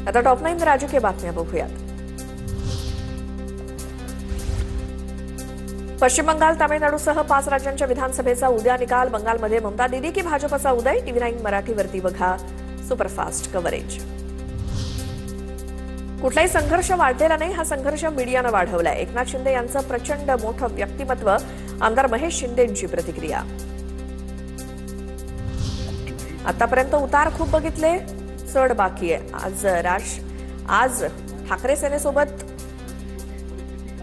आता टॉप 9 राजकीय बातम्या बघूयात. पश्चिम बंगाल, तामिळनाडूसह 5 राज्यांच्या विधानसभेचा उद्या निकाल. बंगालमध्ये ममता दीदी की भाजपचा उदय. TV9 मराठीवरती बघा सुपरफास्ट कव्हरेज. कुठलाही संघर्ष वाढलेला नाही, हा संघर्ष मीडियानं वाढवलाय. एकनाथ शिंदे यांचं प्रचंड मोठं व्यक्तिमत्व. आमदार महेश शिंदेंची प्रतिक्रिया. आतापर्यंत उतार खूप बघितले, चढ बाकी आहे. आज ठाकरे सेनेसोबत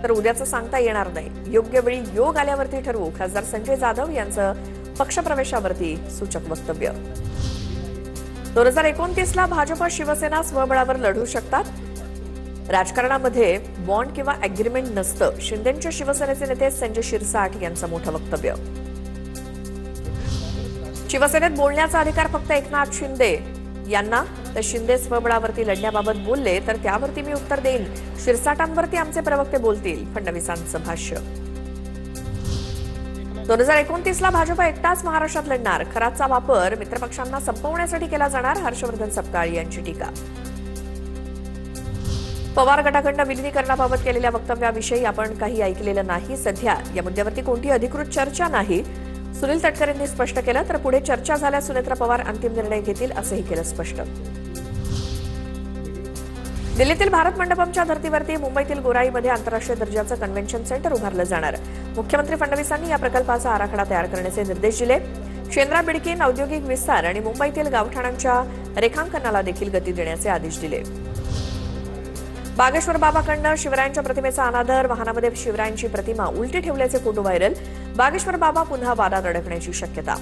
तर उद्याचं सांगता येणार नाही. योग्य वेळी योग आल्यावरती ठरवू. खासदार संजय जाधव यांचं पक्षप्रवेशावरती सूचक वक्तव्य. 2029ला भाजप शिवसेना स्वबळावर लढू शकतात. राजकारणामध्ये बॉन्ड किंवा अग्रीमेंट नसतं. शिंदेंच्या शिवसेनेचे नेते संजय शिरसाट यांचं मोठं वक्तव्य. शिवसेनेत बोलण्याचा अधिकार फक्त एकनाथ शिंदे यांना, तर शिंदे स्वबळावरती लढण्याबाबत बोलले तर त्यावरती मी उत्तर देईन. शिरसाटांवरती आमचे प्रवक्ते बोलतील. फडणवीसांचं भाष्य. 2029ला भाजप एकटाच महाराष्ट्रात लढणार. खराचा वापर मित्रपक्षांना संपवण्यासाठी केला जाणार. हर्षवर्धन सपकाळ यांची टीका. पवार गटाकडनं विलिनीकरणाबाबत केलेल्या वक्तव्याविषयी आपण काही ऐकलेलं नाही. सध्या या मुद्द्यावरती कोणतीही अधिकृत चर्चा नाही. सुनील तटकरेंनी स्पष्ट केलं. तर पुढे चर्चा झाल्यास सुनेत्रा पवार अंतिम निर्णय घेतील असंही केलं स्पष्ट. दिल्लीतील भारत मंडपमच्या धर्तीवरती मुंबईतील गोराईमध्ये आंतरराष्ट्रीय दर्जाचं कन्व्हेन्शन सेंटर उभारलं जाणार. मुख्यमंत्री फडणवीसांनी या प्रकल्पाचा आराखडा तयार करण्याचे निर्देश दिले. शेंद्रा बिडकीन औद्योगिक विस्तार आणि मुंबईतील गावठाणांच्या रेखांकनाला देखील गती देण्याचे आदेश दिले. बागेश्वर बाबाकडनं शिवरायांच्या प्रतिमेचा अनादर. वाहनामध्ये शिवरायांची प्रतिमा उलटी ठेवल्याचे फोटो व्हायरल. बागेश्वर बाबा पुन्हा वादात अडकण्याची शक्यता.